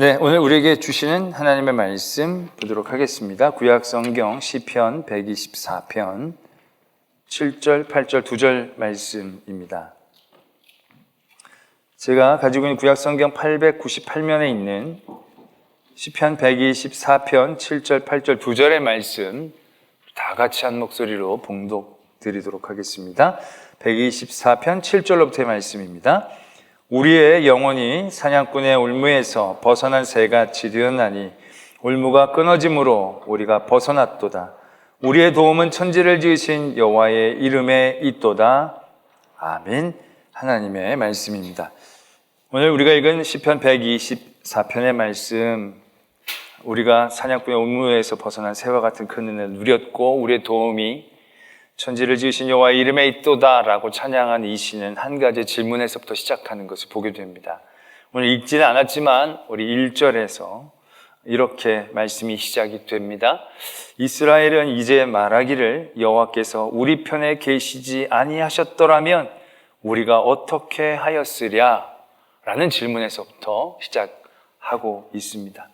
네, 오늘 우리에게 주시는 하나님의 말씀 보도록 하겠습니다. 구약 성경 시편 124편 7절, 8절, 2절 말씀입니다. 제가 가지고 있는 구약 성경 898면에 있는 시편 124편 7절, 8절, 2절의 말씀 다 같이 한 목소리로 봉독 드리도록 하겠습니다. 124편 7절로부터의 말씀입니다. 우리의 영혼이 사냥꾼의 올무에서 벗어난 새같이 되었나니 올무가 끊어짐으로 우리가 벗어났도다. 우리의 도움은 천지를 지으신 여호와의 이름에 있도다. 아멘. 하나님의 말씀입니다. 오늘 우리가 읽은 시편 124편의 말씀, 우리가 사냥꾼의 올무에서 벗어난 새와 같은 큰 은혜를 누렸고 우리의 도움이 천지를 지으신 여호와의 이름에 있도다 라고 찬양한 이 시는 한 가지 질문에서부터 시작하는 것을 보게 됩니다. 오늘 읽지는 않았지만 우리 1절에서 이렇게 말씀이 시작이 됩니다. 이스라엘은 이제 말하기를 여호와께서 우리 편에 계시지 아니하셨더라면 우리가 어떻게 하였으랴 라는 질문에서부터 시작하고 있습니다.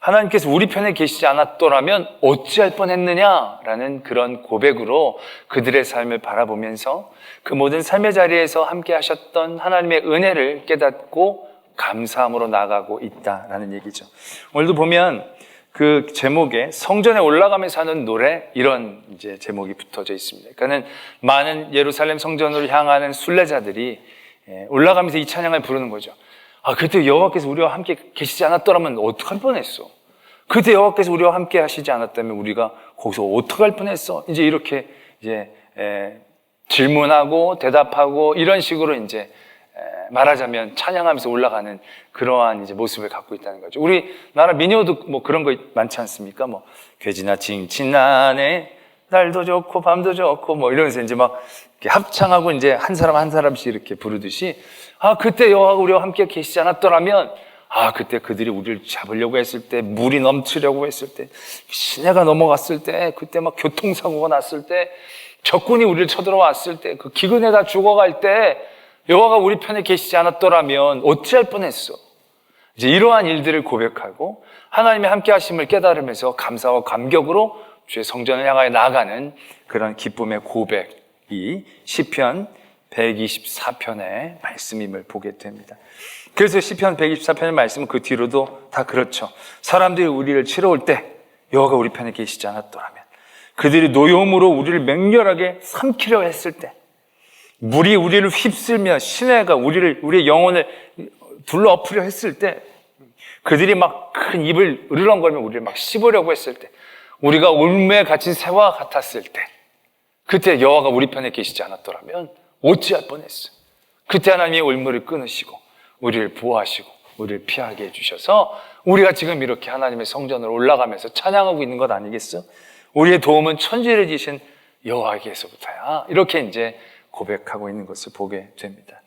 하나님께서 우리 편에 계시지 않았더라면 어찌할 뻔했느냐라는 그런 고백으로 그들의 삶을 바라보면서 그 모든 삶의 자리에서 함께 하셨던 하나님의 은혜를 깨닫고 감사함으로 나아가고 있다라는 얘기죠. 오늘도 보면 그 제목에 성전에 올라가면서 하는 노래, 이런 이제 제목이 붙어져 있습니다. 그러니까는 많은 예루살렘 성전으로 향하는 순례자들이 올라가면서 이 찬양을 부르는 거죠. 그때 여호와께서 우리와 함께 계시지 않았더라면 어떡할 뻔했어. 그때 여호와께서 우리와 함께 하시지 않았다면 우리가 거기서 어떡할 뻔했어. 이제 이렇게 질문하고 대답하고 이런 식으로 이제 말하자면 찬양하면서 올라가는 그러한 이제 모습을 갖고 있다는 거죠. 우리나라 민요도 뭐 그런 거 많지 않습니까? 뭐 괴지나 칭칭나네 날도 좋고 밤도 좋고 뭐 이러면서 이제 막 합창하고 이제 한 사람 한 사람씩 이렇게 부르듯이 그때 여호와가 우리와 함께 계시지 않았더라면 그때 그들이 우리를 잡으려고 했을 때, 물이 넘치려고 했을 때, 시내가 넘어갔을 때, 그때 막 교통사고가 났을 때, 적군이 우리를 쳐들어왔을 때, 그 기근에 다 죽어갈 때 여호와가 우리 편에 계시지 않았더라면 어찌할 뻔했어. 이제 이러한 일들을 고백하고 하나님의 함께 하심을 깨달으면서 감사와 감격으로 주의 성전을 향하여 나아가는 그런 기쁨의 고백이 시편 124편의 말씀임을 보게 됩니다. 그래서 시편 124편의 말씀은 그 뒤로도 다 그렇죠. 사람들이 우리를 치러올 때 여호와가 우리 편에 계시지 않았더라면, 그들이 노여움으로 우리를 맹렬하게 삼키려 했을 때, 물이 우리를 휩쓸며 시내가 우리의 영혼을 둘러 엎으려 했을 때, 그들이 막 큰 입을 으르렁거리며 우리를 막 씹으려고 했을 때, 우리가 올무에 갇힌 새와 같았을 때, 그때 여호와가 우리 편에 계시지 않았더라면 어찌할 뻔했어. 그때 하나님이 올무를 끊으시고 우리를 보호하시고 우리를 피하게 해주셔서 우리가 지금 이렇게 하나님의 성전으로 올라가면서 찬양하고 있는 것 아니겠어? 우리의 도움은 천지를 지신 여호와께서부터야. 이렇게 이제 고백하고 있는 것을 보게 됩니다.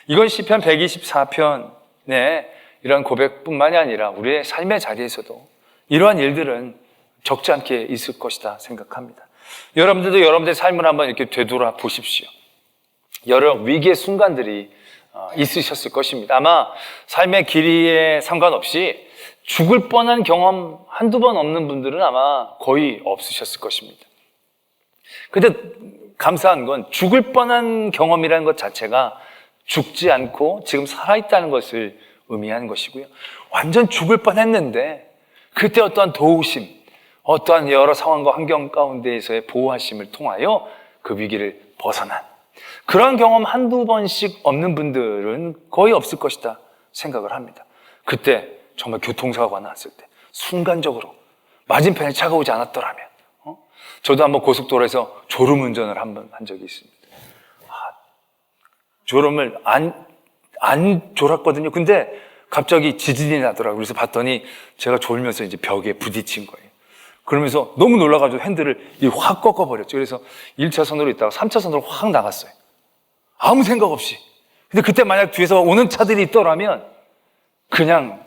이건 시편 124편의 이런 고백뿐만이 아니라 우리의 삶의 자리에서도 이러한 일들은 적지 않게 있을 것이다 생각합니다. 여러분들도 여러분들의 삶을 한번 이렇게 되돌아 보십시오. 여러 위기의 순간들이 있으셨을 것입니다. 아마 삶의 길이에 상관없이 죽을 뻔한 경험 한두 번 없는 분들은 아마 거의 없으셨을 것입니다. 근데 감사한 건 죽을 뻔한 경험이라는 것 자체가 죽지 않고 지금 살아있다는 것을 의미하는 것이고요. 완전 죽을 뻔했는데 그때 어떠한 도우심, 어떠한 여러 상황과 환경 가운데에서의 보호하심을 통하여 그 위기를 벗어난 그런 경험 한두 번씩 없는 분들은 거의 없을 것이다 생각을 합니다. 그때 정말 교통사고가 났을 때 순간적으로 맞은편에 차가 오지 않았더라면, 저도 한번 고속도로에서 졸음운전을 한번 한 적이 있습니다. 졸음을 안 졸았거든요. 근데 갑자기 지진이 나더라고요. 그래서 봤더니 제가 졸면서 이제 벽에 부딪힌 거예요. 그러면서 너무 놀라가지고 핸들을 확 꺾어버렸죠. 그래서 1차선으로 있다가 3차선으로 확 나갔어요. 아무 생각 없이. 근데 그때 만약 뒤에서 오는 차들이 있더라면 그냥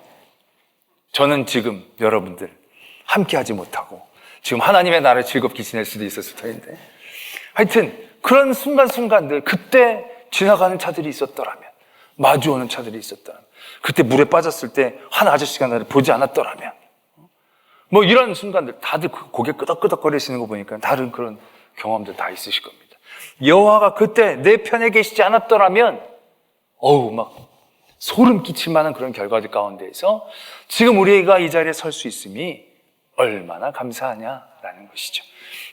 저는 지금 여러분들 함께 하지 못하고 지금 하나님의 나라를 즐겁게 지낼 수도 있었을 터인데, 하여튼 그런 순간순간들, 그때 지나가는 차들이 있었더라면 마주오는 차들이 있었다. 그때 물에 빠졌을 때 한 아저씨가 나를 보지 않았더라면, 뭐 이런 순간들, 다들 고개 끄덕끄덕거리시는 거 보니까 다른 그런 경험들 다 있으실 겁니다. 여호와가 그때 내 편에 계시지 않았더라면 막 소름 끼칠 만한 그런 결과들 가운데에서 지금 우리가 이 자리에 설 수 있음이 얼마나 감사하냐라는 것이죠.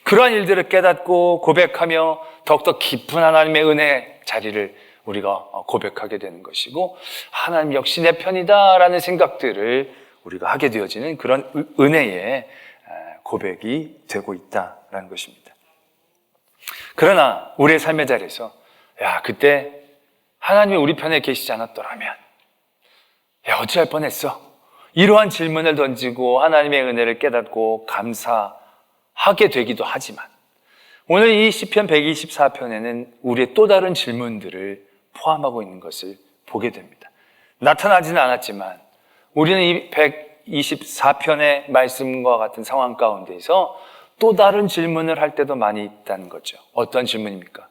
그러한 일들을 깨닫고 고백하며 더욱더 깊은 하나님의 은혜 자리를 우리가 고백하게 되는 것이고, 하나님 역시 내 편이다라는 생각들을 우리가 하게 되어지는 그런 은혜의 고백이 되고 있다라는 것입니다. 그러나 우리의 삶의 자리에서 그때 하나님이 우리 편에 계시지 않았더라면 어찌할 뻔했어, 이러한 질문을 던지고 하나님의 은혜를 깨닫고 감사하게 되기도 하지만, 오늘 이 시편 124편에는 우리의 또 다른 질문들을 포함하고 있는 것을 보게 됩니다. 나타나지는 않았지만 우리는 이 124편의 말씀과 같은 상황 가운데서 또 다른 질문을 할 때도 많이 있다는 거죠. 어떤 질문입니까?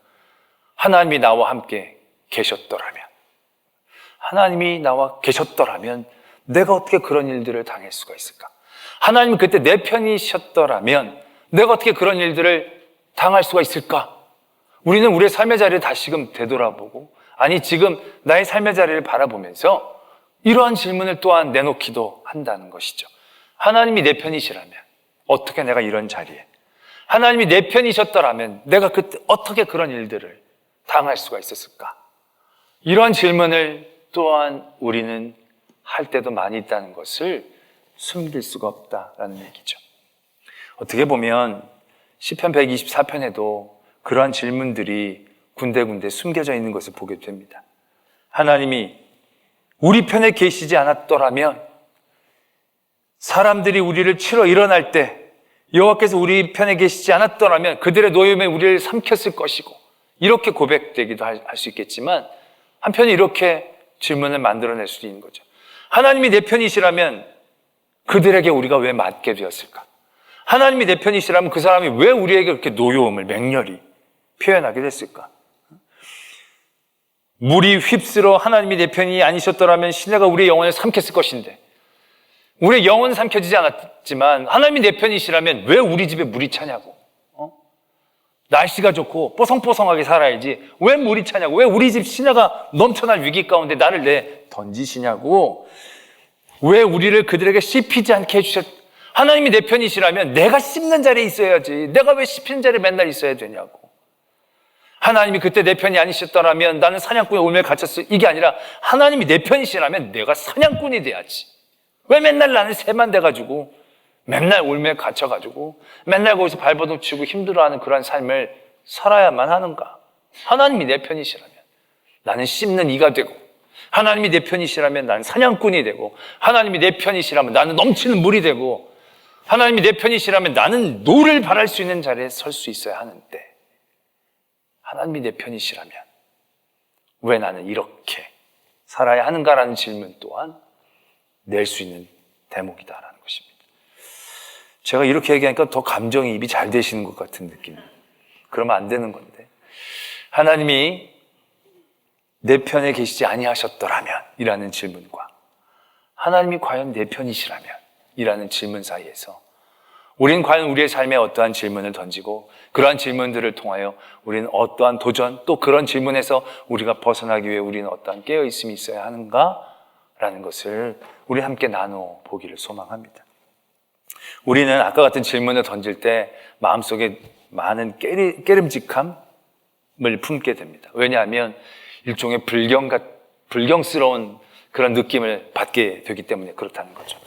하나님이 나와 함께 계셨더라면, 하나님이 나와 계셨더라면 내가 어떻게 그런 일들을 당할 수가 있을까? 하나님이 그때 내 편이셨더라면 내가 어떻게 그런 일들을 당할 수가 있을까? 우리는 우리의 삶의 자리를 다시금 되돌아보고, 아니 지금 나의 삶의 자리를 바라보면서 이러한 질문을 또한 내놓기도 한다는 것이죠. 하나님이 내 편이시라면 어떻게 내가 이런 자리에, 하나님이 내 편이셨더라면 내가 그때 어떻게 그런 일들을 당할 수가 있었을까? 이러한 질문을 또한 우리는 할 때도 많이 있다는 것을 숨길 수가 없다라는 얘기죠. 어떻게 보면 시편 124편에도 그러한 질문들이 군데군데 숨겨져 있는 것을 보게 됩니다. 하나님이 우리 편에 계시지 않았더라면, 사람들이 우리를 치러 일어날 때 여호와께서 우리 편에 계시지 않았더라면 그들의 노염에 우리를 삼켰을 것이고, 이렇게 고백되기도 할 수 있겠지만, 한편에 이렇게 질문을 만들어낼 수 있는 거죠. 하나님이 내 편이시라면 그들에게 우리가 왜 맞게 되었을까? 하나님이 내 편이시라면 그 사람이 왜 우리에게 그렇게 노여움을 맹렬히 표현하게 됐을까? 물이 휩쓸어 하나님이 내 편이 아니셨더라면 시내가 우리의 영혼을 삼켰을 것인데, 우리의 영혼은 삼켜지지 않았지만 하나님이 내 편이시라면 왜 우리 집에 물이 차냐고. 날씨가 좋고 뽀송뽀송하게 살아야지 왜 물이 차냐고, 왜 우리 집 시내가 넘쳐날 위기 가운데 나를 던지시냐고, 왜 우리를 그들에게 씹히지 않게 해주셨. 하나님이 내 편이시라면 내가 씹는 자리에 있어야지, 내가 왜 씹히는 자리에 맨날 있어야 되냐고. 하나님이 그때 내 편이 아니셨더라면 나는 사냥꾼의 올무에 갇혔어, 이게 아니라 하나님이 내 편이시라면 내가 사냥꾼이 돼야지, 왜 맨날 나는 새만 돼가지고 맨날 올무에 갇혀가지고 맨날 거기서 발버둥 치고 힘들어하는 그런 삶을 살아야만 하는가? 하나님이 내 편이시라면 나는 씹는 이가 되고, 하나님이 내 편이시라면 나는 사냥꾼이 되고, 하나님이 내 편이시라면 나는 넘치는 물이 되고, 하나님이 내 편이시라면 나는 노를 바랄 수 있는 자리에 설 수 있어야 하는데, 하나님이 내 편이시라면 왜 나는 이렇게 살아야 하는가라는 질문 또한 낼 수 있는 대목이다라는 것입니다. 제가 이렇게 얘기하니까 더 감정이입이 잘 되시는 것 같은 느낌. 그러면 안 되는 건데, 하나님이 내 편에 계시지 아니하셨더라면 이라는 질문과 하나님이 과연 내 편이시라면 이라는 질문 사이에서 우리는 과연 우리의 삶에 어떠한 질문을 던지고, 그러한 질문들을 통하여 우리는 어떠한 도전, 또 그런 질문에서 우리가 벗어나기 위해 우리는 어떠한 깨어있음이 있어야 하는가라는 것을 우리 함께 나눠 보기를 소망합니다. 우리는 아까 같은 질문을 던질 때 마음속에 많은 깨름직함을 품게 됩니다. 왜냐하면 일종의 불경스러운 그런 느낌을 받게 되기 때문에 그렇다는 거죠.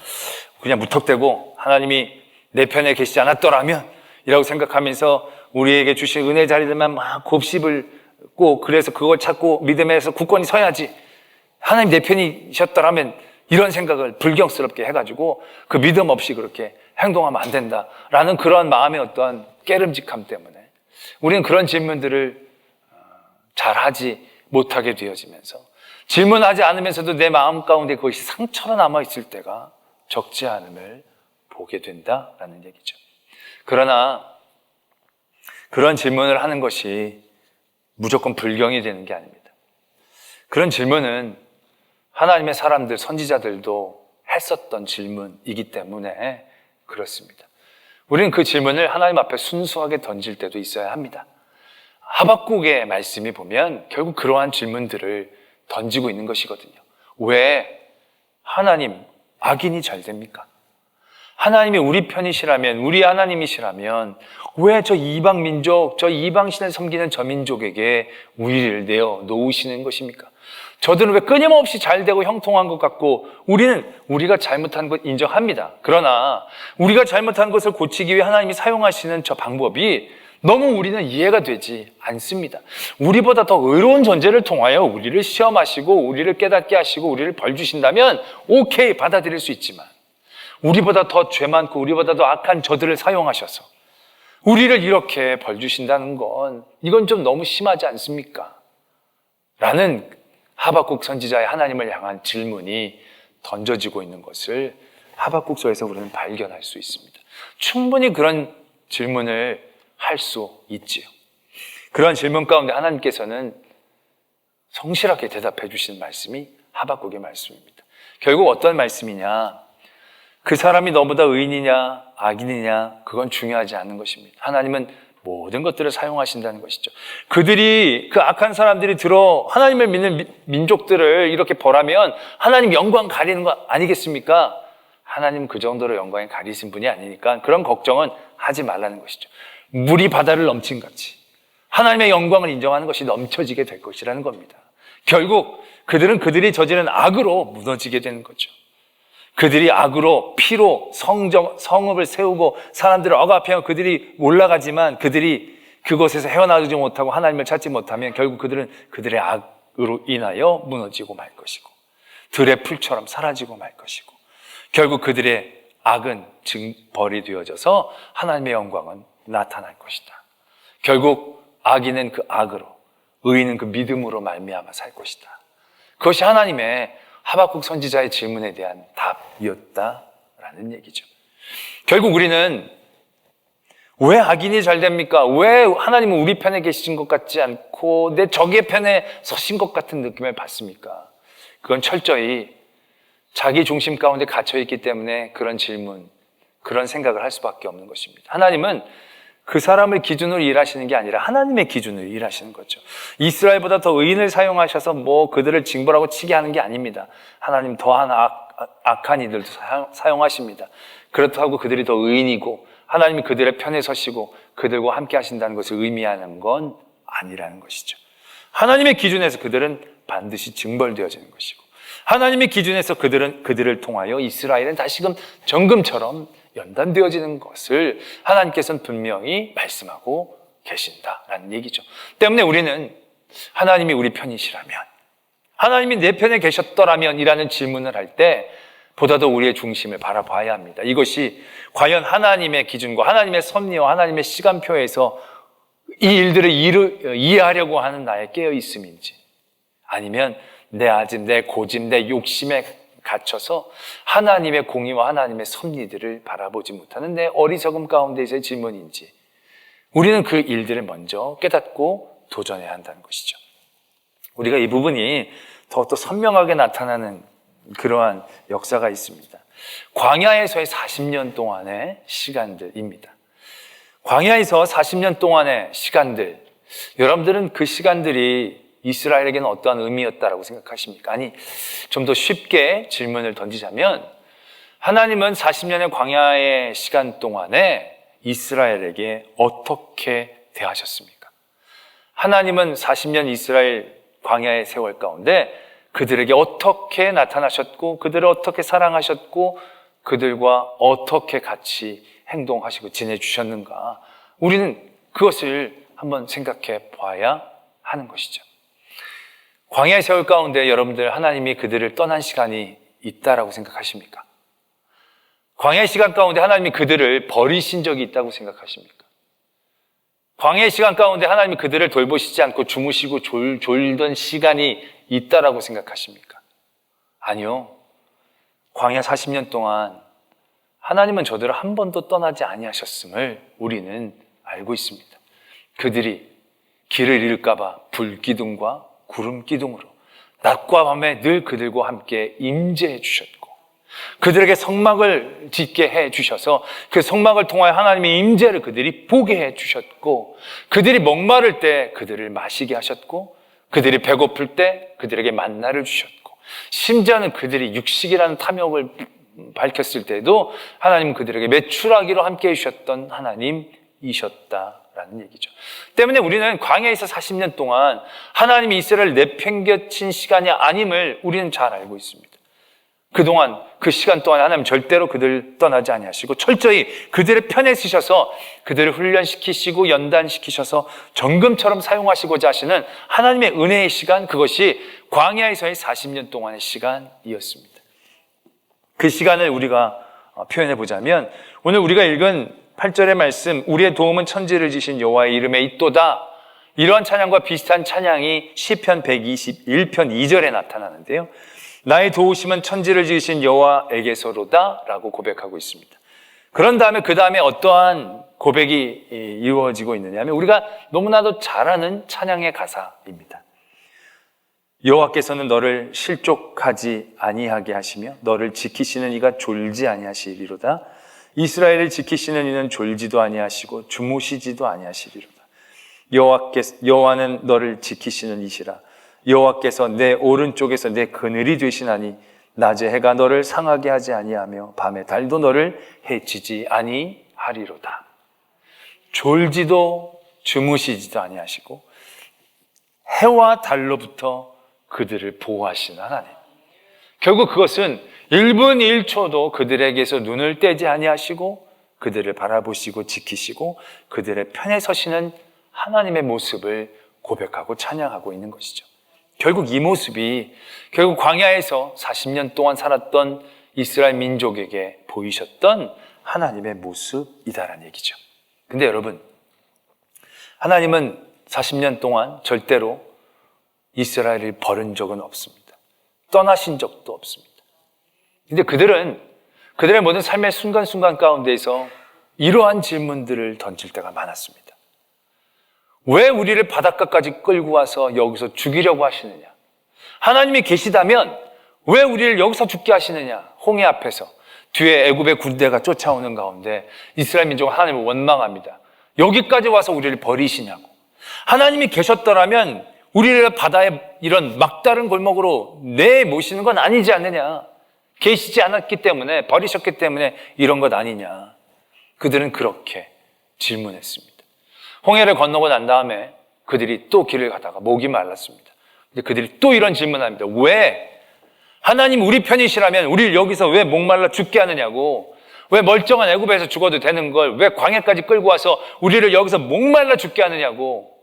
그냥 무턱대고 하나님이 내 편에 계시지 않았더라면 이라고 생각하면서 우리에게 주신 은혜 자리들만 막 곱씹고, 그래서 그걸 찾고 믿음에서 굳건히 서야지, 하나님 내 편이셨더라면 이런 생각을 불경스럽게 해가지고 그 믿음 없이 그렇게 행동하면 안 된다라는 그런 마음의 어떠한 깨름직함 때문에 우리는 그런 질문들을 잘하지 못하게 되어지면서, 질문하지 않으면서도 내 마음 가운데 그것이 상처로 남아있을 때가 적지 않음을 보게 된다라는 얘기죠. 그러나 그런 질문을 하는 것이 무조건 불경이 되는 게 아닙니다. 그런 질문은 하나님의 사람들, 선지자들도 했었던 질문이기 때문에 그렇습니다. 우리는 그 질문을 하나님 앞에 순수하게 던질 때도 있어야 합니다. 하박국의 말씀이 보면 결국 그러한 질문들을 던지고 있는 것이거든요. 왜 하나님, 악인이 잘 됩니까? 하나님이 우리 편이시라면, 우리 하나님이시라면 왜 저 이방 민족, 저 이방신을 섬기는 저 민족에게 우리를 내어 놓으시는 것입니까? 저들은 왜 끊임없이 잘 되고 형통한 것 같고 우리는 우리가 잘못한 것 인정합니다. 그러나 우리가 잘못한 것을 고치기 위해 하나님이 사용하시는 저 방법이 너무 우리는 이해가 되지 않습니다. 우리보다 더 의로운 존재를 통하여 우리를 시험하시고 우리를 깨닫게 하시고 우리를 벌 주신다면 오케이, 받아들일 수 있지만 우리보다 더 죄 많고 우리보다 더 악한 저들을 사용하셔서 우리를 이렇게 벌 주신다는 건 이건 좀 너무 심하지 않습니까? 라는 하박국 선지자의 하나님을 향한 질문이 던져지고 있는 것을 하박국서에서 우리는 발견할 수 있습니다. 충분히 그런 질문을 할 수 있지요. 그런 질문 가운데 하나님께서는 성실하게 대답해 주시는 말씀이 하박국의 말씀입니다. 결국 어떤 말씀이냐? 그 사람이 너보다 의인이냐 악인이냐 그건 중요하지 않은 것입니다. 하나님은 모든 것들을 사용하신다는 것이죠. 그들이, 그 악한 사람들이 들어 하나님을 믿는 민족들을 이렇게 벌하면 하나님 영광 가리는 거 아니겠습니까? 하나님 그 정도로 영광에 가리신 분이 아니니까 그런 걱정은 하지 말라는 것이죠. 물이 바다를 넘친 같이 하나님의 영광을 인정하는 것이 넘쳐지게 될 것이라는 겁니다. 결국 그들은 그들이 저지른 악으로 무너지게 되는 거죠. 그들이 악으로, 피로 성읍을 세우고 사람들을 억압해서 그들이 올라가지만 그들이 그곳에서 헤어나오지 못하고 하나님을 찾지 못하면 결국 그들은 그들의 악으로 인하여 무너지고 말 것이고 들의 풀처럼 사라지고 말 것이고 결국 그들의 악은 징벌이 되어져서 하나님의 영광은 나타날 것이다. 결국 악인은 그 악으로, 의인은 그 믿음으로 말미암아 살 것이다. 그것이 하나님의 하박국 선지자의 질문에 대한 답이었다라는 얘기죠. 결국 우리는 왜 악인이 잘 됩니까? 왜 하나님은 우리 편에 계신 것 같지 않고 내 적의 편에 서신 것 같은 느낌을 받습니까? 그건 철저히 자기 중심 가운데 갇혀있기 때문에 그런 질문, 그런 생각을 할 수밖에 없는 것입니다. 하나님은 그 사람을 기준으로 일하시는 게 아니라 하나님의 기준으로 일하시는 거죠. 이스라엘보다 더 의인을 사용하셔서 그들을 징벌하고 치게 하는 게 아닙니다. 하나님 더한 악한 이들도 사용하십니다. 그렇다고 그들이 더 의인이고 하나님이 그들의 편에 서시고 그들과 함께 하신다는 것을 의미하는 건 아니라는 것이죠. 하나님의 기준에서 그들은 반드시 징벌되어지는 것이고 하나님의 기준에서 그들을 통하여 이스라엘은 다시금 정금처럼 연단되어지는 것을 하나님께서는 분명히 말씀하고 계신다라는 얘기죠. 때문에 우리는 하나님이 우리 편이시라면, 하나님이 내 편에 계셨더라면 이라는 질문을 할 때 보다 더 우리의 중심을 바라봐야 합니다. 이것이 과연 하나님의 기준과 하나님의 섭리와 하나님의 시간표에서 이 일들을 이해하려고 하는 나의 깨어있음인지 아니면 내 아집, 내 고집, 내 욕심에 갇혀서 하나님의 공의와 하나님의 섭리들을 바라보지 못하는 내 어리석음 가운데서의 질문인지 우리는 그 일들을 먼저 깨닫고 도전해야 한다는 것이죠. 우리가 이 부분이 더욱더 선명하게 나타나는 그러한 역사가 있습니다. 광야에서의 40년 동안의 시간들입니다. 광야에서 40년 동안의 시간들, 여러분들은 그 시간들이 이스라엘에게는 어떠한 의미였다라고 생각하십니까? 아니, 좀 더 쉽게 질문을 던지자면 하나님은 40년의 광야의 시간 동안에 이스라엘에게 어떻게 대하셨습니까? 하나님은 40년 이스라엘 광야의 세월 가운데 그들에게 어떻게 나타나셨고 그들을 어떻게 사랑하셨고 그들과 어떻게 같이 행동하시고 지내주셨는가? 우리는 그것을 한번 생각해 봐야 하는 것이죠. 광야의 세월 가운데 여러분들 하나님이 그들을 떠난 시간이 있다라고 생각하십니까? 광야의 시간 가운데 하나님이 그들을 버리신 적이 있다고 생각하십니까? 광야의 시간 가운데 하나님이 그들을 돌보시지 않고 주무시고 졸던 시간이 있다라고 생각하십니까? 아니요. 광야 40년 동안 하나님은 저들을 한 번도 떠나지 아니하셨음을 우리는 알고 있습니다. 그들이 길을 잃을까 봐 불기둥과 구름 기둥으로 낮과 밤에 늘 그들과 함께 임재해 주셨고, 그들에게 성막을 짓게 해 주셔서 그 성막을 통하여 하나님의 임재를 그들이 보게 해 주셨고, 그들이 목마를 때 그들을 마시게 하셨고, 그들이 배고플 때 그들에게 만나를 주셨고, 심지어는 그들이 육식이라는 탐욕을 밝혔을 때도 하나님은 그들에게 매출하기로 함께 해주셨던 하나님이셨다라는 얘기죠. 때문에 우리는 광야에서 40년 동안 하나님이 이스라엘을 내팽개친 시간이 아님을 우리는 잘 알고 있습니다. 그동안 그 시간 동안 하나님 절대로 그들을 떠나지 아니하시고 철저히 그들의 편에 쓰셔서 그들을 훈련시키시고 연단시키셔서 정금처럼 사용하시고자 하시는 하나님의 은혜의 시간, 그것이 광야에서의 40년 동안의 시간이었습니다. 그 시간을 우리가 표현해 보자면, 오늘 우리가 읽은 8절의 말씀, 우리의 도움은 천지를 지신 여호와의 이름에 있도다, 이러한 찬양과 비슷한 찬양이 시편 121편 2절에 나타나는데요, 나의 도우심은 천지를 지으신 여호와에게서로다 라고 고백하고 있습니다. 그런 다음에 그 다음에 어떠한 고백이 이루어지고 있느냐 하면, 우리가 너무나도 잘 아는 찬양의 가사입니다. 여호와께서는 너를 실족하지 아니하게 하시며 너를 지키시는 이가 졸지 아니하시리로다. 이스라엘을 지키시는 이는 졸지도 아니하시고 주무시지도 아니하시리로다. 여호와는 너를 지키시는 이시라. 여호와께서 내 오른쪽에서 내 그늘이 되시나니 낮에 해가 너를 상하게 하지 아니하며 밤에 달도 너를 해치지 아니하리로다. 졸지도 주무시지도 아니하시고 해와 달로부터 그들을 보호하시는 하나님. 결국 그것은 1분 1초도 그들에게서 눈을 떼지 아니하시고 그들을 바라보시고 지키시고 그들의 편에 서시는 하나님의 모습을 고백하고 찬양하고 있는 것이죠. 결국 이 모습이 결국 광야에서 40년 동안 살았던 이스라엘 민족에게 보이셨던 하나님의 모습이다라는 얘기죠. 근데 여러분, 하나님은 40년 동안 절대로 이스라엘을 버린 적은 없습니다. 떠나신 적도 없습니다. 근데 그들의 모든 삶의 순간순간 가운데에서 이러한 질문들을 던질 때가 많았습니다. 왜 우리를 바닷가까지 끌고 와서 여기서 죽이려고 하시느냐? 하나님이 계시다면 왜 우리를 여기서 죽게 하시느냐? 홍해 앞에서 뒤에 애굽의 군대가 쫓아오는 가운데 이스라엘 민족은 하나님을 원망합니다. 여기까지 와서 우리를 버리시냐고. 하나님이 계셨더라면 우리를 바다의 이런 막다른 골목으로 내모시는 건 아니지 않느냐? 계시지 않았기 때문에, 버리셨기 때문에 이런 것 아니냐? 그들은 그렇게 질문했습니다. 홍해를 건너고 난 다음에 그들이 또 길을 가다가 목이 말랐습니다. 근데 그들이 또 이런 질문합니다. 왜? 하나님 우리 편이시라면 우리를 여기서 왜 목말라 죽게 하느냐고. 왜 멀쩡한 애굽에서 죽어도 되는 걸 왜 광야까지 끌고 와서 우리를 여기서 목말라 죽게 하느냐고.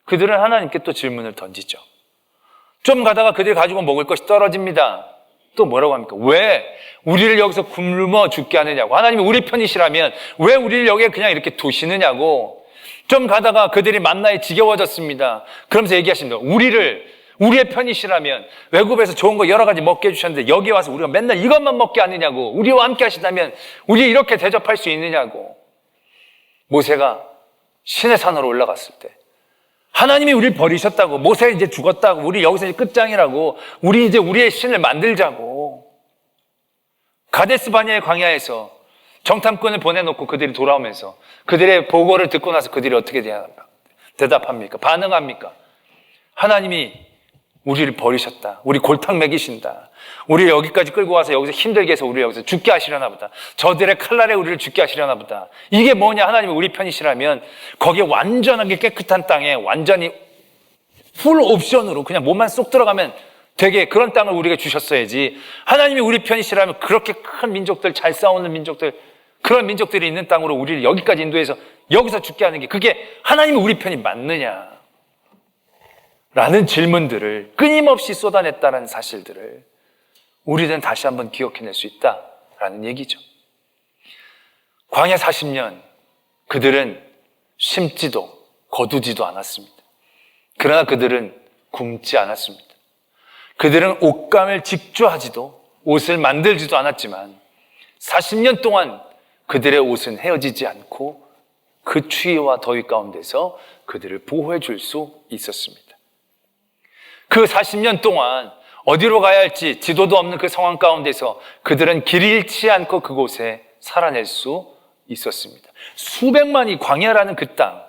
그들은 하나님께 또 질문을 던지죠. 좀 가다가 그들이 가지고 먹을 것이 떨어집니다. 또 뭐라고 합니까? 왜 우리를 여기서 굶어 죽게 하느냐고. 하나님이 우리 편이시라면 왜 우리를 여기에 그냥 이렇게 두시느냐고. 좀 가다가 그들이 만나에 지겨워졌습니다. 그러면서 얘기하십니다. 우리의 편이시라면 외국에서 좋은 거 여러 가지 먹게 해주셨는데 여기 와서 우리가 맨날 이것만 먹게 하느냐고. 우리와 함께 하시다면 우리 이렇게 대접할 수 있느냐고. 모세가 시내산으로 올라갔을 때 하나님이 우리를 버리셨다고, 모세 이제 죽었다고, 우리 여기서 이제 끝장이라고, 우리 이제 우리의 신을 만들자고. 가데스 바네아의 광야에서 정탐꾼을 보내놓고 그들이 돌아오면서 그들의 보고를 듣고 나서 그들이 어떻게 대답합니까? 반응합니까? 하나님이 우리를 버리셨다. 우리 골탕 먹이신다. 우리를 여기까지 끌고 와서 여기서 힘들게 해서 우리를 여기서 죽게 하시려나 보다. 저들의 칼날에 우리를 죽게 하시려나 보다. 이게 뭐냐? 하나님이 우리 편이시라면 거기에 완전하게 깨끗한 땅에 완전히 풀 옵션으로 그냥 몸만 쏙 들어가면 되게 그런 땅을 우리가 주셨어야지. 하나님이 우리 편이시라면 그렇게 큰 민족들, 잘 싸우는 민족들, 그런 민족들이 있는 땅으로 우리를 여기까지 인도해서 여기서 죽게 하는 게 그게 하나님이 우리 편이 맞느냐? 라는 질문들을 끊임없이 쏟아냈다는 사실들을 우리는 다시 한번 기억해낼 수 있다라는 얘기죠. 광야 40년 그들은 심지도 거두지도 않았습니다. 그러나 그들은 굶지 않았습니다. 그들은 옷감을 직조하지도 옷을 만들지도 않았지만 40년 동안 그들의 옷은 헤어지지 않고 그 추위와 더위 가운데서 그들을 보호해 줄 수 있었습니다. 그 40년 동안 어디로 가야 할지 지도도 없는 그 상황 가운데서 그들은 길 잃지 않고 그곳에 살아낼 수 있었습니다. 수백만이 광야라는 그 땅,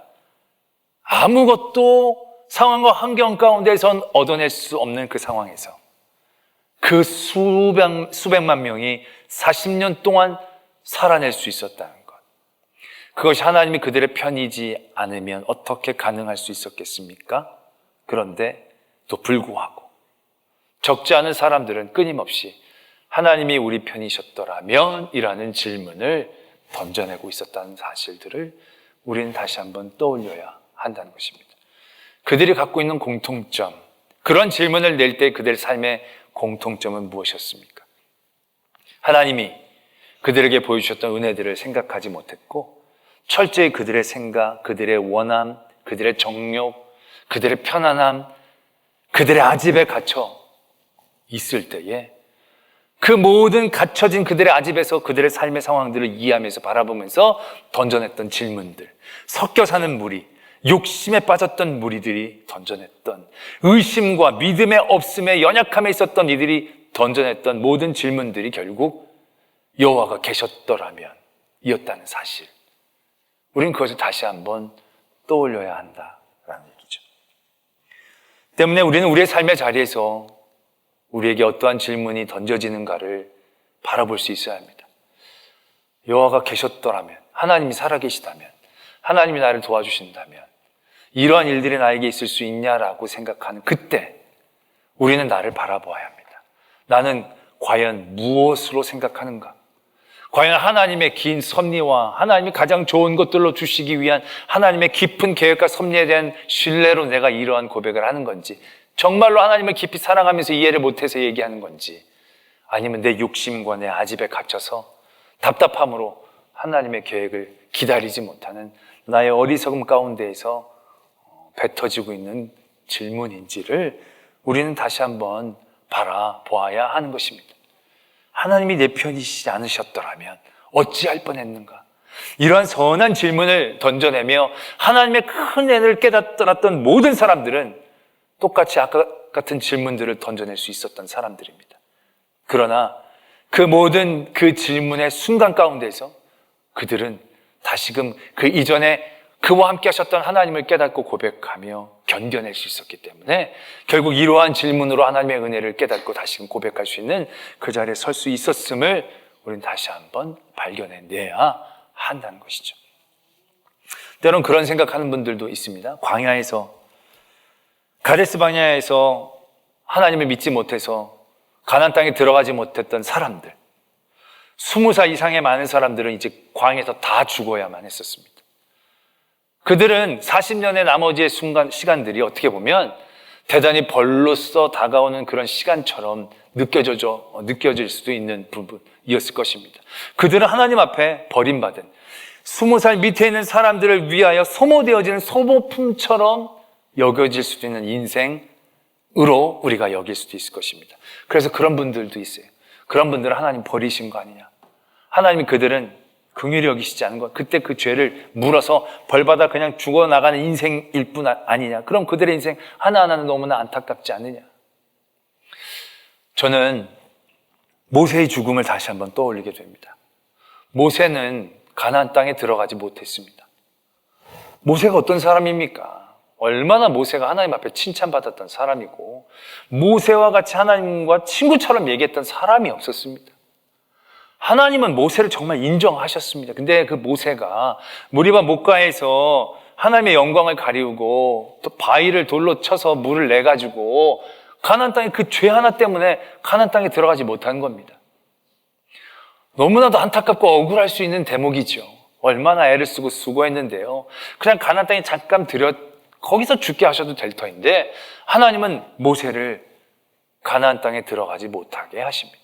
아무것도 상황과 환경 가운데선 얻어낼 수 없는 그 상황에서 그 수백만 명이 40년 동안 살아낼 수 있었다는 것. 그것이 하나님이 그들의 편이지 않으면 어떻게 가능할 수 있었겠습니까? 그런데 또 불구하고 적지 않은 사람들은 끊임없이 하나님이 우리 편이셨더라면 이라는 질문을 던져내고 있었다는 사실들을 우리는 다시 한번 떠올려야 한다는 것입니다. 그들이 갖고 있는 공통점, 그런 질문을 낼 때 그들의 삶의 공통점은 무엇이었습니까? 하나님이 그들에게 보여주셨던 은혜들을 생각하지 못했고 철저히 그들의 생각, 그들의 원함, 그들의 정욕, 그들의 편안함, 그들의 아집에 갇혀 있을 때에 그 모든 갇혀진 그들의 아집에서 그들의 삶의 상황들을 이해하면서 바라보면서 던져냈던 질문들, 섞여 사는 무리, 욕심에 빠졌던 무리들이 던져냈던 의심과 믿음의 없음에 연약함에 있었던 이들이 던져냈던 모든 질문들이 결국 여호와가 계셨더라면 이었다는 사실, 우리는 그것을 다시 한번 떠올려야 한다라는 얘기죠. 때문에 우리는 우리의 삶의 자리에서 우리에게 어떠한 질문이 던져지는가를 바라볼 수 있어야 합니다. 여호와가 계셨더라면, 하나님이 살아계시다면, 하나님이 나를 도와주신다면 이러한 일들이 나에게 있을 수 있냐라고 생각하는 그때 우리는 나를 바라보아야 합니다. 나는 과연 무엇으로 생각하는가? 과연 하나님의 긴 섭리와 하나님이 가장 좋은 것들로 주시기 위한 하나님의 깊은 계획과 섭리에 대한 신뢰로 내가 이러한 고백을 하는 건지, 정말로 하나님을 깊이 사랑하면서 이해를 못해서 얘기하는 건지, 아니면 내 욕심과 내 아집에 갇혀서 답답함으로 하나님의 계획을 기다리지 못하는 나의 어리석음 가운데에서 뱉어지고 있는 질문인지를 우리는 다시 한번 바라보아야 하는 것입니다. 하나님이 내 편이시지 않으셨더라면 어찌할 뻔했는가? 이러한 선한 질문을 던져내며 하나님의 큰 은혜를 깨닫던 모든 사람들은 똑같이 아까 같은 질문들을 던져낼 수 있었던 사람들입니다. 그러나 그 모든 그 질문의 순간 가운데서 그들은 다시금 그 이전에 그와 함께 하셨던 하나님을 깨닫고 고백하며 견뎌낼 수 있었기 때문에 결국 이러한 질문으로 하나님의 은혜를 깨닫고 다시금 고백할 수 있는 그 자리에 설 수 있었음을 우리는 다시 한번 발견해내야 한다는 것이죠. 때론 그런 생각하는 분들도 있습니다. 광야에서, 가데스 바네아에서 하나님을 믿지 못해서 가나안 땅에 들어가지 못했던 사람들, 20살 이상의 많은 사람들은 이제 광야에서 다 죽어야만 했었습니다. 그들은 40년의 나머지의 시간들이 어떻게 보면 대단히 벌로써 다가오는 그런 시간처럼 느껴질 수도 있는 부분이었을 것입니다. 그들은 하나님 앞에 버림받은 20살 밑에 있는 사람들을 위하여 소모되어지는 소모품처럼 여겨질 수도 있는 인생으로 우리가 여길 수도 있을 것입니다. 그래서 그런 분들도 있어요. 그런 분들은 하나님 버리신 거 아니냐? 하나님이 그들은 긍휼히 여기시지 않은 것, 그때 그 죄를 물어서 벌받아 그냥 죽어나가는 인생일 뿐 아니냐? 그럼 그들의 인생 하나하나는 너무나 안타깝지 않느냐? 저는 모세의 죽음을 다시 한번 떠올리게 됩니다. 모세는 가나안 땅에 들어가지 못했습니다. 모세가 어떤 사람입니까? 얼마나 모세가 하나님 앞에 칭찬받았던 사람이고 모세와 같이 하나님과 친구처럼 얘기했던 사람이 없었습니다. 하나님은 모세를 정말 인정하셨습니다. 근데 그 모세가 무리바 목가에서 하나님의 영광을 가리우고 또 바위를 돌로 쳐서 물을 내가지고 가나안 땅에 그 죄 하나 때문에 가나안 땅에 들어가지 못한 겁니다. 너무나도 안타깝고 억울할 수 있는 대목이죠. 얼마나 애를 쓰고 수고했는데요. 그냥 가나안 땅에 잠깐 거기서 죽게 하셔도 될 터인데 하나님은 모세를 가나안 땅에 들어가지 못하게 하십니다.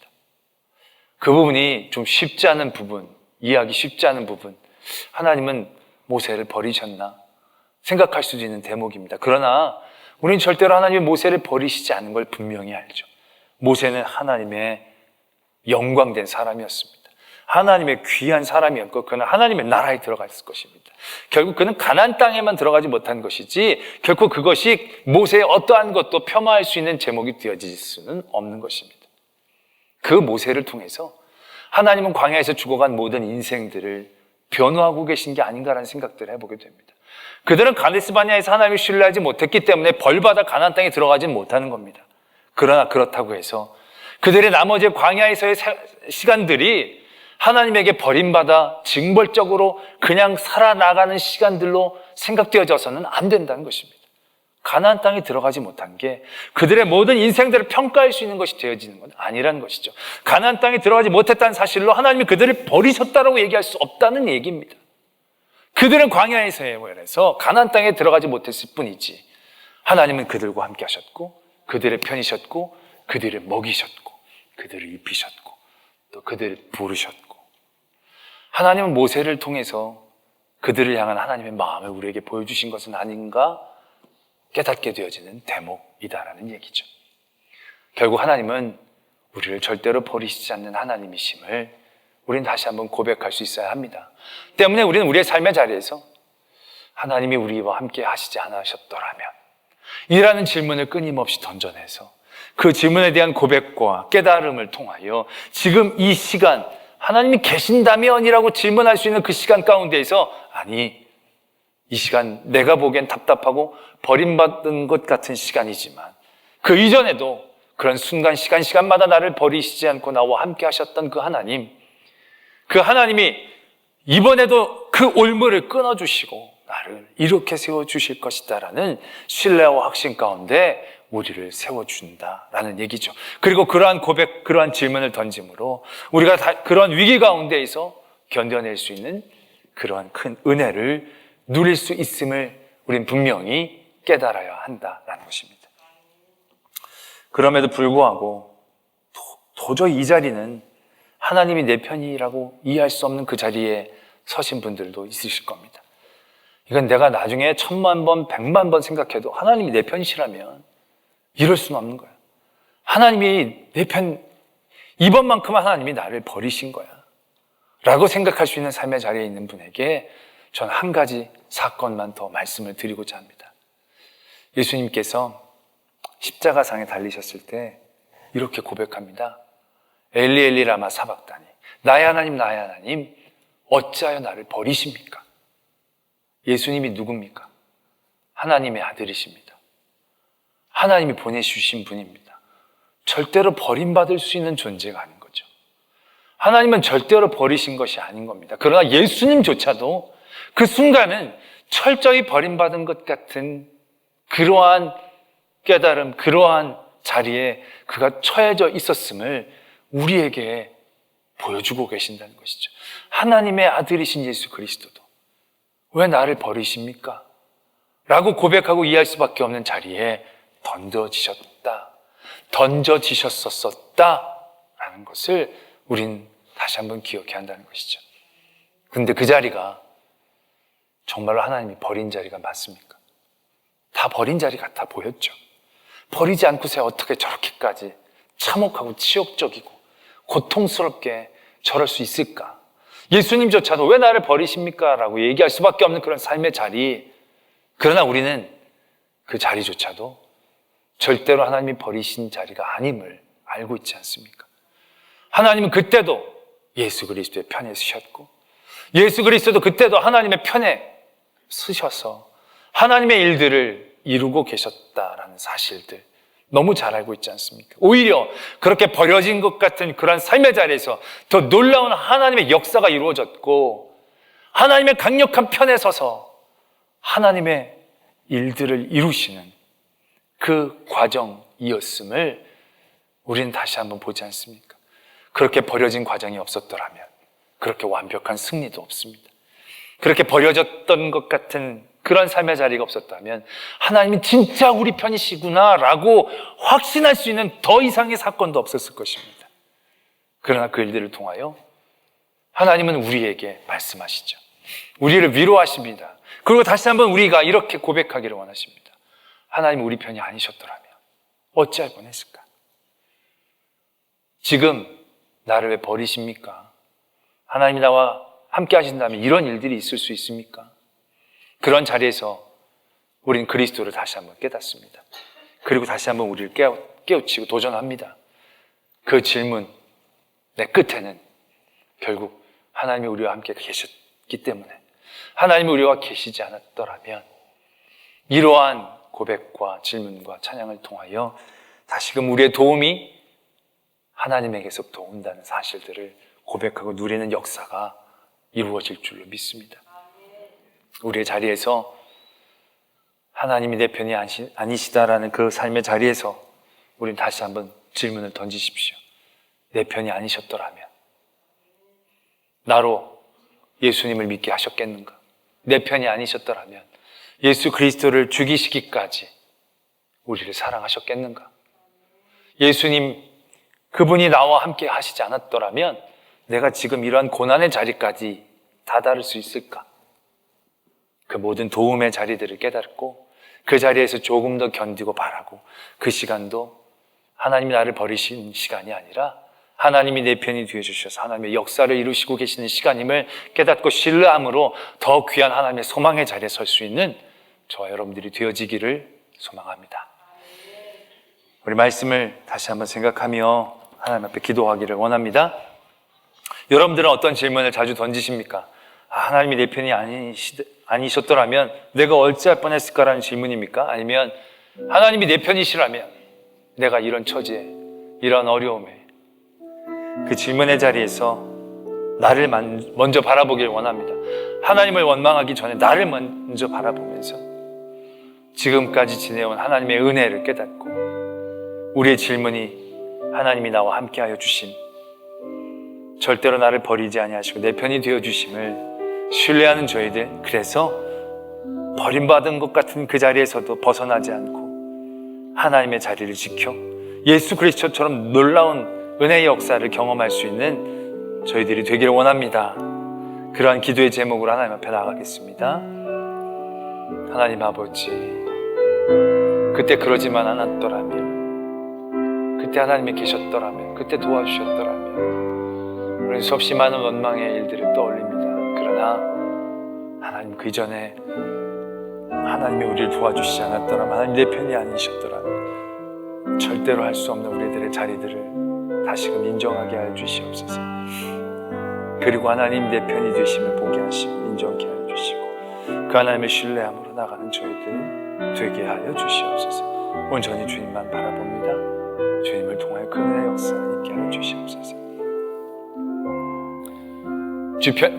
그 부분이 좀 쉽지 않은 부분, 이해하기 쉽지 않은 부분, 하나님은 모세를 버리셨나 생각할 수도 있는 대목입니다. 그러나 우리는 절대로 하나님이 모세를 버리시지 않은 걸 분명히 알죠. 모세는 하나님의 영광된 사람이었습니다. 하나님의 귀한 사람이었고 그는 하나님의 나라에 들어갔을 것입니다. 결국 그는 가나안 땅에만 들어가지 못한 것이지 결코 그것이 모세의 어떠한 것도 폄하할 수 있는 제목이 되어질 수는 없는 것입니다. 그 모세를 통해서 하나님은 광야에서 죽어간 모든 인생들을 변호하고 계신 게 아닌가라는 생각들을 해보게 됩니다. 그들은 가데스 바네아에서 하나님을 신뢰하지 못했기 때문에 벌받아 가나안 땅에 들어가지는 못하는 겁니다. 그러나 그렇다고 해서 그들의 나머지 광야에서의 시간들이 하나님에게 버림받아 징벌적으로 그냥 살아나가는 시간들로 생각되어져서는 안 된다는 것입니다. 가나안 땅에 들어가지 못한 게 그들의 모든 인생들을 평가할 수 있는 것이 되어지는 건 아니라는 것이죠. 가나안 땅에 들어가지 못했다는 사실로 하나님이 그들을 버리셨다라고 얘기할 수 없다는 얘기입니다. 그들은 광야에서의 모여서 가나안 땅에 들어가지 못했을 뿐이지 하나님은 그들과 함께 하셨고 그들의 편이셨고 그들을 먹이셨고 그들을 입히셨고 또 그들을 부르셨고 하나님은 모세를 통해서 그들을 향한 하나님의 마음을 우리에게 보여주신 것은 아닌가 깨닫게 되어지는 대목이다라는 얘기죠. 결국 하나님은 우리를 절대로 버리시지 않는 하나님이심을 우리는 다시 한번 고백할 수 있어야 합니다. 때문에 우리는 우리의 삶의 자리에서 하나님이 우리와 함께 하시지 않으셨더라면 이라는 질문을 끊임없이 던져내서 그 질문에 대한 고백과 깨달음을 통하여 지금 이 시간 하나님이 계신다면이라고 질문할 수 있는 그 시간 가운데에서 아니 이 시간 내가 보기엔 답답하고 버림받은 것 같은 시간이지만 그 이전에도 그런 순간 시간마다 나를 버리시지 않고 나와 함께 하셨던 그 하나님이 이번에도 그 올무를 끊어주시고 나를 이렇게 세워주실 것이다라는 신뢰와 확신 가운데 우리를 세워준다라는 얘기죠. 그리고 그러한 고백, 그러한 질문을 던짐으로 우리가 그런 위기 가운데에서 견뎌낼 수 있는 그러한 큰 은혜를 누릴 수 있음을 우린 분명히 깨달아야 한다라는 것입니다. 그럼에도 불구하고 도저히 이 자리는 하나님이 내 편이라고 이해할 수 없는 그 자리에 서신 분들도 있으실 겁니다. 이건 내가 나중에 1000만 번, 100만 번 생각해도 하나님이 내 편이시라면 이럴 수는 없는 거야. 하나님이 내 편, 이번만큼은 하나님이 나를 버리신 거야 라고 생각할 수 있는 삶의 자리에 있는 분에게 전 한 가지 사건만 더 말씀을 드리고자 합니다. 예수님께서 십자가상에 달리셨을 때 이렇게 고백합니다. 엘리 엘리 라마 사박다니 나의 하나님 어찌하여 나를 버리십니까? 예수님이 누굽니까? 하나님의 아들이십니다. 하나님이 보내주신 분입니다. 절대로 버림받을 수 있는 존재가 아닌 거죠. 하나님은 절대로 버리신 것이 아닌 겁니다. 그러나 예수님조차도 그 순간은 철저히 버림받은 것 같은 그러한 깨달음, 그러한 자리에 그가 처해져 있었음을 우리에게 보여주고 계신다는 것이죠. 하나님의 아들이신 예수 그리스도도 왜 나를 버리십니까? 라고 고백하고 이해할 수밖에 없는 자리에 던져지셨었다 라는 것을 우린 다시 한번 기억해야 한다는 것이죠. 근데 그 자리가 정말로 하나님이 버린 자리가 맞습니까? 다 버린 자리 같아 보였죠. 버리지 않고서 어떻게 저렇게까지 참혹하고 치욕적이고 고통스럽게 저럴 수 있을까? 예수님조차도 왜 나를 버리십니까? 라고 얘기할 수밖에 없는 그런 삶의 자리. 그러나 우리는 그 자리조차도 절대로 하나님이 버리신 자리가 아님을 알고 있지 않습니까? 하나님은 그때도 예수 그리스도의 편에 서셨고 예수 그리스도도 그때도 하나님의 편에 서셔서 하나님의 일들을 이루고 계셨다라는 사실들 너무 잘 알고 있지 않습니까? 오히려 그렇게 버려진 것 같은 그런 삶의 자리에서 더 놀라운 하나님의 역사가 이루어졌고 하나님의 강력한 편에 서서 하나님의 일들을 이루시는 그 과정이었음을 우리는 다시 한번 보지 않습니까? 그렇게 버려진 과정이 없었더라면 그렇게 완벽한 승리도 없습니다. 그렇게 버려졌던 것 같은 그런 삶의 자리가 없었다면 하나님이 진짜 우리 편이시구나 라고 확신할 수 있는 더 이상의 사건도 없었을 것입니다. 그러나 그 일들을 통하여 하나님은 우리에게 말씀하시죠. 우리를 위로하십니다. 그리고 다시 한번 우리가 이렇게 고백하기를 원하십니다. 하나님 우리 편이 아니셨더라면 어찌할 뻔했을까? 지금 나를 왜 버리십니까? 하나님이 나와 함께 하신다면 이런 일들이 있을 수 있습니까? 그런 자리에서 우린 그리스도를 다시 한번 깨닫습니다. 그리고 다시 한번 우리를 깨우치고 도전합니다. 그 질문의 끝에는 결국 하나님이 우리와 함께 계셨기 때문에, 하나님이 우리와 계시지 않았더라면 이러한 고백과 질문과 찬양을 통하여 다시금 우리의 도움이 하나님에게서부터 온다는 사실들을 고백하고 누리는 역사가 이루어질 줄로 믿습니다. 우리의 자리에서 하나님이 내 편이 아니시다라는 그 삶의 자리에서 우린 다시 한번 질문을 던지십시오. 내 편이 아니셨더라면 나로 예수님을 믿게 하셨겠는가? 내 편이 아니셨더라면 예수 그리스도를 죽이시기까지 우리를 사랑하셨겠는가? 예수님 그분이 나와 함께 하시지 않았더라면 내가 지금 이러한 고난의 자리까지 다다를 수 있을까? 그 모든 도움의 자리들을 깨닫고 그 자리에서 조금 더 견디고 바라고, 그 시간도 하나님이 나를 버리신 시간이 아니라 하나님이 내 편이 되어주셔서 하나님의 역사를 이루시고 계시는 시간임을 깨닫고 신뢰함으로 더 귀한 하나님의 소망의 자리에 설 수 있는 저와 여러분들이 되어지기를 소망합니다. 우리 말씀을 다시 한번 생각하며 하나님 앞에 기도하기를 원합니다. 여러분들은 어떤 질문을 자주 던지십니까? 하나님이 내 편이 아니셨더라면 내가 어찌할 뻔했을까라는 질문입니까? 아니면 하나님이 내 편이시라면 내가 이런 처지에, 이런 어려움에, 그 질문의 자리에서 나를 먼저 바라보길 원합니다. 하나님을 원망하기 전에 나를 먼저 바라보면서 지금까지 지내온 하나님의 은혜를 깨닫고 우리의 질문이 하나님이 나와 함께하여 주심, 절대로 나를 버리지 아니하시고 내 편이 되어주심을 신뢰하는 저희들, 그래서 버림받은 것 같은 그 자리에서도 벗어나지 않고 하나님의 자리를 지켜 예수 그리스도처럼 놀라운 은혜의 역사를 경험할 수 있는 저희들이 되기를 원합니다. 그러한 기도의 제목으로 하나님 앞에 나가겠습니다. 하나님 아버지, 그때 그러지만 않았더라면, 그때 하나님이 계셨더라면, 그때 도와주셨더라면 우리는 수없이 많은 원망의 일들을 떠올립니다. 그러나 하나님 그 이전에 하나님이 우리를 도와주시지 않았더라면, 하나님 내 편이 아니셨더라면 절대로 할 수 없는 우리들의 자리들을 다시금 인정하게 하여 주시옵소서. 그리고 하나님 내 편이 되심을 보게 하시고 인정케 하여 주시고 그 하나님을 신뢰함으로 나가는 저희들 되게 하여 주시옵소서. 온전히 주님만 바라봅니다. 주님을 통하여 그 은혜의 역사 있게 하여 주시옵소서.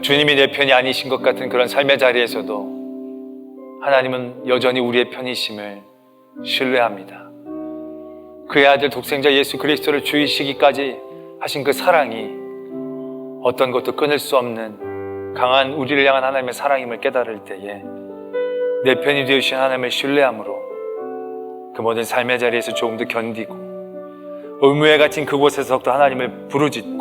주님이 내 편이 아니신 것 같은 그런 삶의 자리에서도 하나님은 여전히 우리의 편이심을 신뢰합니다. 그의 아들 독생자 예수 그리스도를 주이시기까지 하신 그 사랑이 어떤 것도 끊을 수 없는 강한 우리를 향한 하나님의 사랑임을 깨달을 때에 내 편이 되어주신 하나님을 신뢰함으로 그 모든 삶의 자리에서 조금 더 견디고 의무에 갇힌 그곳에서 더욱더 하나님을 부르짖고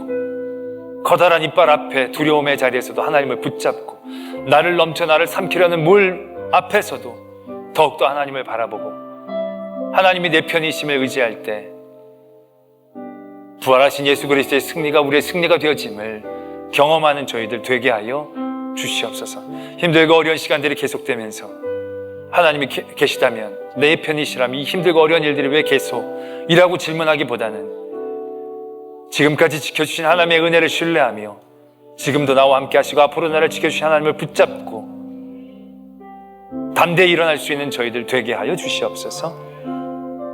커다란 이빨 앞에 두려움의 자리에서도 하나님을 붙잡고 나를 삼키려는 물 앞에서도 더욱더 하나님을 바라보고 하나님이 내 편이심을 의지할 때 부활하신 예수 그리스도의 승리가 우리의 승리가 되어짐을 경험하는 저희들 되게 하여 주시옵소서. 힘들고 어려운 시간들이 계속되면서 하나님이 계시다면, 내 편이시라면 이 힘들고 어려운 일들이 왜 계속 이라고 질문하기보다는 지금까지 지켜주신 하나님의 은혜를 신뢰하며 지금도 나와 함께 하시고 앞으로 나를 지켜주신 하나님을 붙잡고 담대히 일어날 수 있는 저희들 되게 하여 주시옵소서.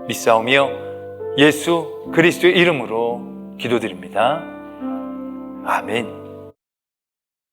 믿사오며 예수 그리스도의 이름으로 기도드립니다. 아멘.